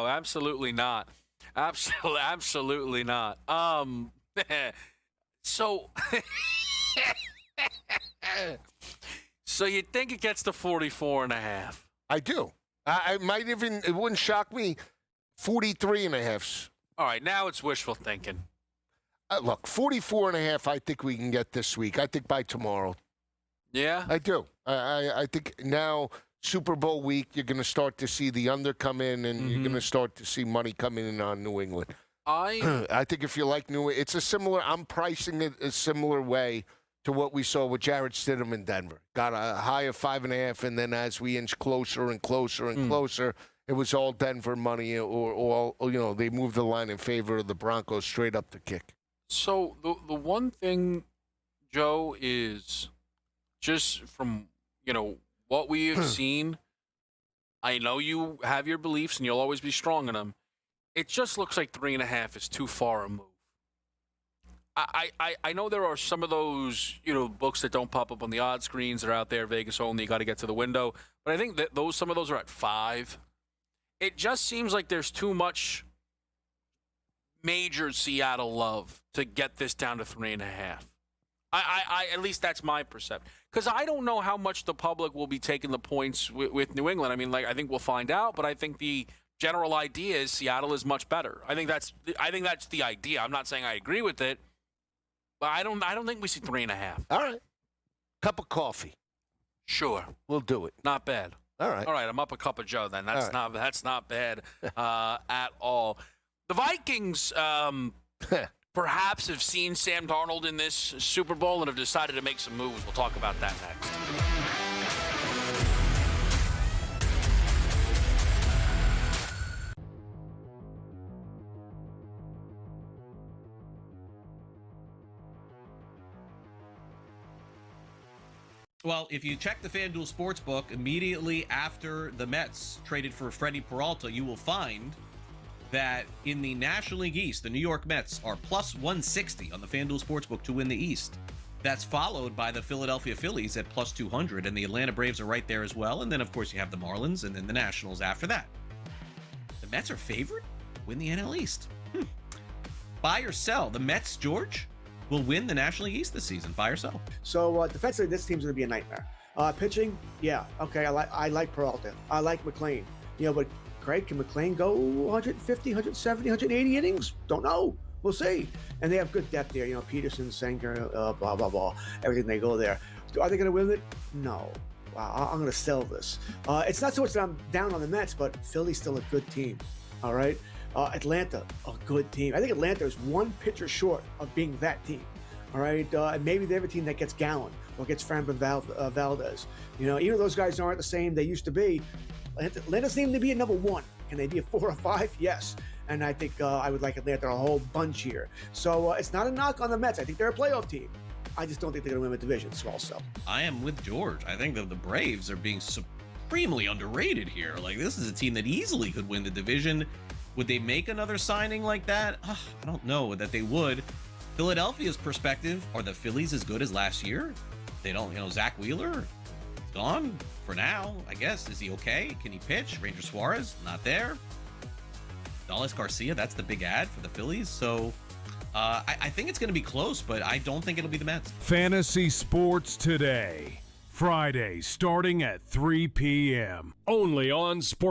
Absolutely not. Absolutely not. So you think it gets to 44.5? I do. I might even. It wouldn't shock me. 43.5. All right, now it's wishful thinking. Look, 44.5. I think we can get this week. I think by tomorrow. Yeah, I do. I think now Super Bowl week, you're going to start to see the under come in, and you're going to start to see money coming in on New England. I think if you like it's a similar. I'm pricing it a similar way to what we saw with Jarrett Stidham in Denver. Got a high of 5.5, and then as we inch closer and closer and closer, it was all Denver money, or they moved the line in favor of the Broncos straight up the kick. So the one thing, Joe, is just from what we have seen. I know you have your beliefs, and you'll always be strong in them. It just looks like 3.5 is too far a move. I know there are some of those books that don't pop up on the odds screens that are out there, Vegas only. You got to get to the window, but I think that some of those are at 5. It just seems like there's too much major Seattle love to get this down to 3.5. I at least that's my perception, because I don't know how much the public will be taking the points with New England. I mean, I think we'll find out, but I think the general idea is Seattle is much better. I think that's the idea. I'm not saying I agree with it, but I don't think we see 3.5. All right. Cup of coffee. Sure. We'll do it. Not bad. All right. I'm up a cup of Joe then. That's not bad at all. The Vikings perhaps have seen Sam Darnold in this Super Bowl and have decided to make some moves. We'll talk about that next. Well, if you check the FanDuel Sportsbook immediately after the Mets traded for Freddie Peralta, you will find that in the National League East, the New York Mets are plus 160 on the FanDuel Sportsbook to win the East. That's followed by the Philadelphia Phillies at plus 200, and the Atlanta Braves are right there as well. And then, of course, you have the Marlins and then the Nationals after that. The Mets are favored to win the NL East. Buy or sell. The Mets, George, will win the National League East this season. Buy or sell. So defensively, this team's going to be a nightmare. Pitching, yeah, okay. I like Peralta. I like McClain. But Craig, can McClain go 150, 170, 180 innings? Don't know. We'll see. And they have good depth there. Peterson, Sanger, blah blah blah. Everything they go there. Are they going to win it? No. Wow, I'm going to sell this. It's not so much that I'm down on the Mets, but Philly's still a good team. All right. Atlanta, a good team. I think Atlanta is one pitcher short of being that team. All right. And maybe they have a team that gets Gallen or gets Framber Valdez. Even though those guys aren't the same they used to be, Atlanta seems to be a number 1. Can they be a 4 or 5? Yes. And I think I would like Atlanta a whole bunch here. So it's not a knock on the Mets. I think they're a playoff team. I just don't think they're going to win the division. So I'll sell. I am with George. I think that the Braves are being supremely underrated here. This is a team that easily could win the division. Would they make another signing like that? I don't know that they would. Philadelphia's perspective, are the Phillies as good as last year? They don't. Zach Wheeler, gone for now, I guess. Is he okay? Can he pitch? Ranger Suarez, not there. Dallas Garcia, that's the big ad for the Phillies. So I think it's going to be close, but I don't think it'll be the Mets. Fantasy Sports Today. Friday, starting at 3 p.m. Only on Sports.